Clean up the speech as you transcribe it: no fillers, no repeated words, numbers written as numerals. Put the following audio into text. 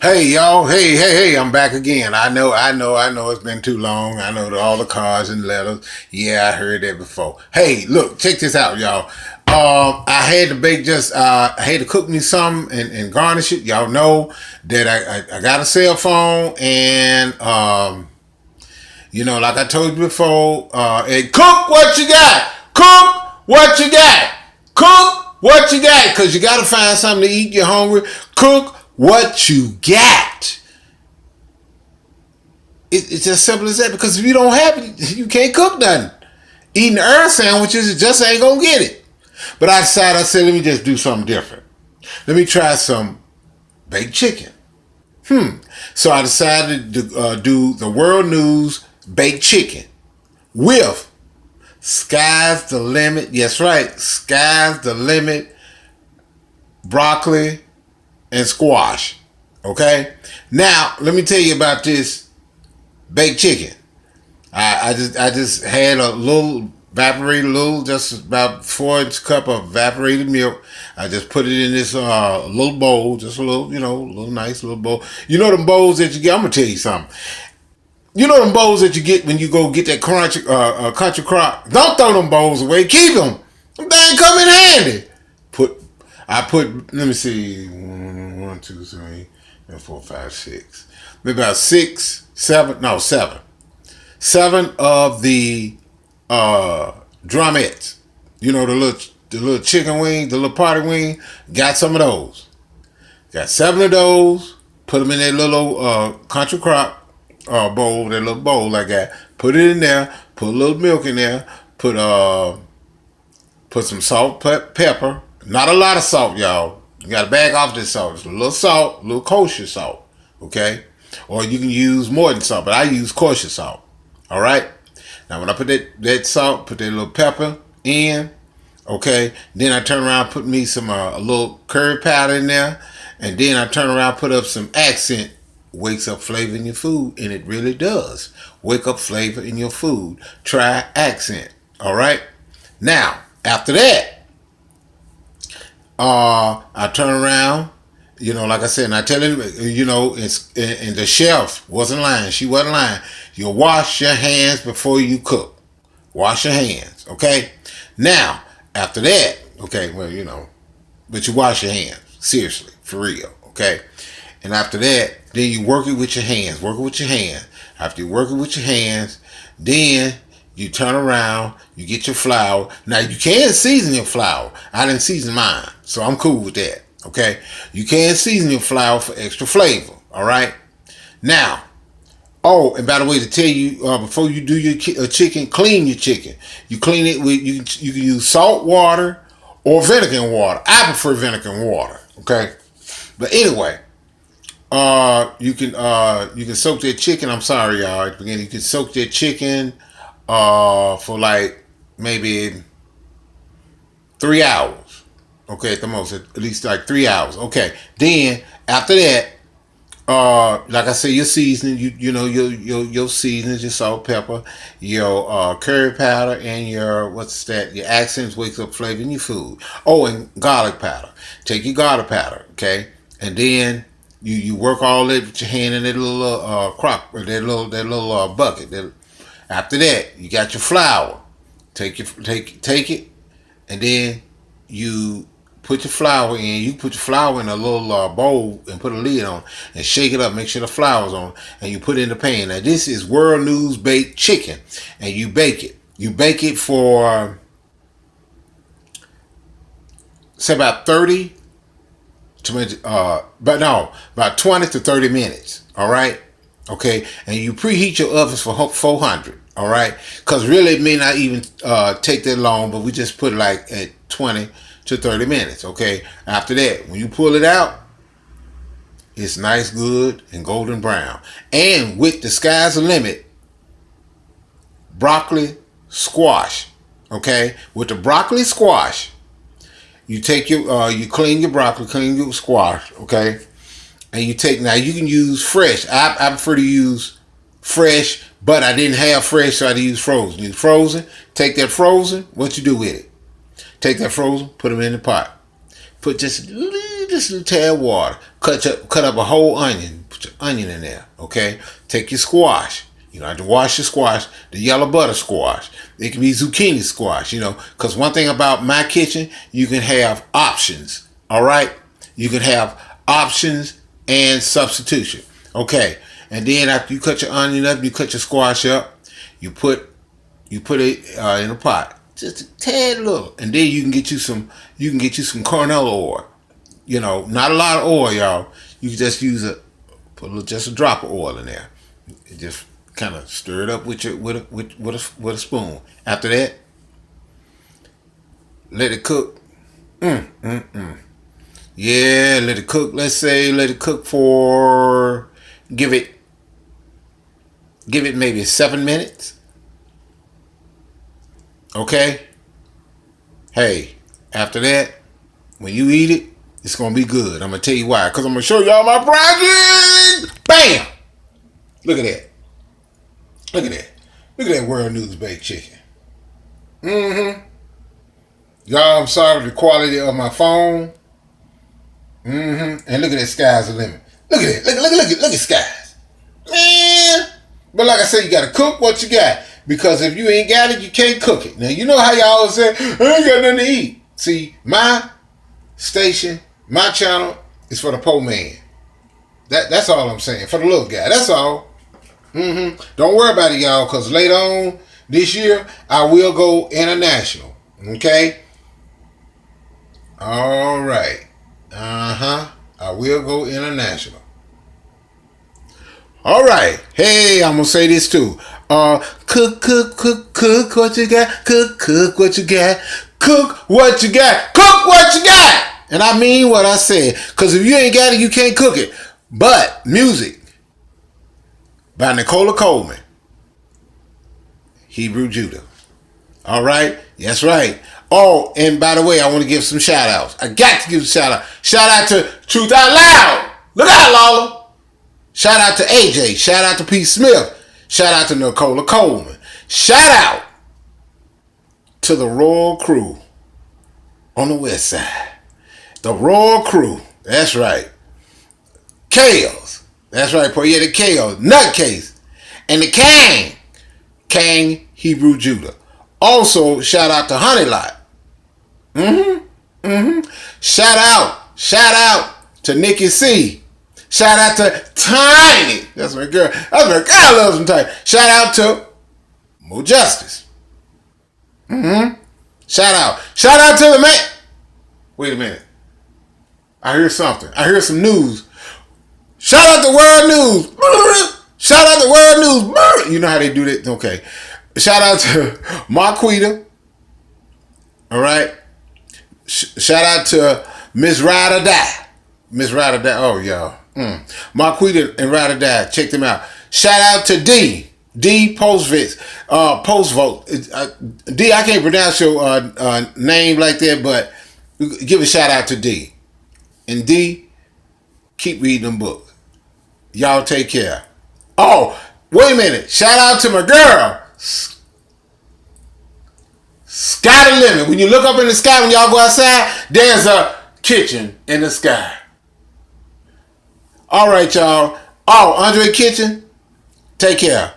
Hey y'all, hey, I'm back again. I know it's been too long. I know that all the cards and letters. Yeah, I heard that before. Hey, look, check this out, y'all. I had to bake I had to cook me some and garnish it. Y'all know that I got a cell phone and like I told you before, and cook what you got. Cook what you got. Cook what you got. Because you got to find something to eat. You're hungry. Cook what you got. It's as simple as that. Because if you don't have it, you can't cook nothing. Eating herb sandwiches, it just ain't going to get it. But I said, let me just do something different. Let me try some baked chicken. So I decided to do the World News baked chicken with sky's the limit. Yes, right. Sky's the limit. Broccoli and squash. Okay. Now let me tell you about this baked chicken. I just had a little just about 4-inch cup of evaporated milk. I just put it in this little bowl, just a little, little nice little bowl. You know them bowls that you get. I'm gonna tell you something. You know them bowls that you get when you go get that country crock. Don't throw them bowls away. Keep them. Them things come in handy. Let me see, 1, 2, 3, 4, 5, 6. Maybe about 6, 7. No, 7. 7 of the drumettes. You know the little chicken wing, the little party wing. Got some of those. Got 7 of those. Put them in that little country crock bowl, that little bowl I got. Put it in there. Put a little milk in there. Put some salt, pepper. Not a lot of salt, y'all. You got to back off this salt. It's a little salt, a little kosher salt. Okay? Or you can use more than salt, but I use kosher salt. All right? Now, when I put that salt, put that little pepper in, okay, then I turn around, put me some a little curry powder in there, and then I turn around, put up some accent. Wakes up flavor in your food, and it really does. Wake up flavor in your food. Try accent. All right? Now, after that, I turn around, like I said, and I tell him, and the chef wasn't lying. She wasn't lying. You wash your hands before you cook. Wash your hands, okay? Now, after that, okay, but you wash your hands. Seriously, for real, okay? And after that, then you work it with your hands. Work it with your hands. After you work it with your hands, then you turn around, you get your flour. Now, you can season your flour. I didn't season mine, so I'm cool with that, okay? You can season your flour for extra flavor, all right? Now, and by the way, to tell you, before you do your chicken, clean your chicken. You clean it with, you can use salt water or vinegar and water. I prefer vinegar and water, okay? But anyway, you can soak that chicken. I'm sorry, y'all. Again, you can soak that chicken for like maybe 3 hours. Okay, at the most, at least like 3 hours. Okay. Then after that, like I say, your seasoning, your seasonings, your salt, pepper, your curry powder, and your your accents wakes up flavor in your food. Oh, and garlic powder. Take your garlic powder, okay, and then you work all that with your hand in that little crock, or that little bucket. After that, you got your flour. Take it, and then you put your flour in. You put your flour in a little bowl and put a lid on and shake it up. Make sure the flour's on, and you put it in the pan. Now this is World News baked chicken, and you bake it. You bake it for say about 30 about 20 to 30 minutes. All right, okay, and you preheat your ovens for 400. All right, because really it may not even take that long, but we just put it like at 20 to 30 minutes. Okay, after that, when you pull it out, it's nice, good, and golden brown. And with the sky's the limit, broccoli squash. Okay, with the broccoli squash, you take you clean your broccoli, clean your squash. Okay, and you can use fresh. I prefer to use fresh, but I didn't have fresh, so I had to use frozen. Use frozen. Take that frozen. What you do with it? Take that frozen, put them in the pot. Put just a little tad of water. cut up a whole onion. Put your onion in there, okay? Take your squash. You don't have to wash your squash, the yellow butter squash. It can be zucchini squash, because one thing about my kitchen, you can have options, all right? You can have options and substitution, okay? And then after you cut your onion up, you cut your squash up, you put it in a pot, just a tad little, and then you can get you some canola oil, not a lot of oil, y'all. You can just just a drop of oil in there, and just kind of stir it up with a spoon. After that, let it cook. Yeah, let it cook. Let's say let it cook for give it maybe 7 minutes. Okay. Hey, after that, when you eat it, it's gonna be good. I'm gonna tell you why. Cause I'm gonna show y'all my project. Bam! Look at that. Look at that. Look at that World News baked chicken. Y'all, I'm sorry for the quality of my phone. And look at that, sky's the limit. Look at that. Look at skies. Man. But like I said, you gotta cook what you got. Because if you ain't got it, you can't cook it. Now, you know how y'all always say, I ain't got nothing to eat. See, my station, my channel is for the poor man. That's all I'm saying. For the little guy. That's all. Don't worry about it, y'all, because later on this year, I will go international. Okay? All right. I will go international. All right. Hey, I'm going to say this too. Cook what you got. Cook what you got. Cook what you got. Cook what you got. And I mean what I said. Because if you ain't got it, you can't cook it. But music by Nicola Coleman, Hebrew Judah. All right? That's right. Oh, and by the way, I want to give some shout outs. I got to give a shout out. Shout out to Truth Out Loud. Look out, Lola. Shout out to AJ. Shout out to Pete Smith. Shout out to Nicola Coleman. Shout out to the Royal Crew on the west side. The Royal Crew. That's right. Kales. That's right, boy. Yeah, the Kales. Nutcase. And the Kang Hebrew Judah. Also, shout out to Honey Lot. Shout out to Nikki C. Shout out to Tiny. That's my girl. I love some Tiny. Shout out to Mo Justice. Shout out to the man. Wait a minute. I hear something. I hear some news. Shout out to World News. Shout out to World News. You know how they do that? Okay. Shout out to Marquita. All right. Shout out to Miss Ride or Die. Miss Ride or Die. Oh, y'all. Marquita and Ride or Die. Check them out. Shout out to D. D Postvote. D, I can't pronounce your name like that, but give a shout out to D. And D, keep reading them books. Y'all take care. Oh, wait a minute. Shout out to my girl, Sky the Limit. When you look up in the sky, when y'all go outside, there's a kitchen in the sky. All right, y'all. Oh, Andre Kitchen, take care.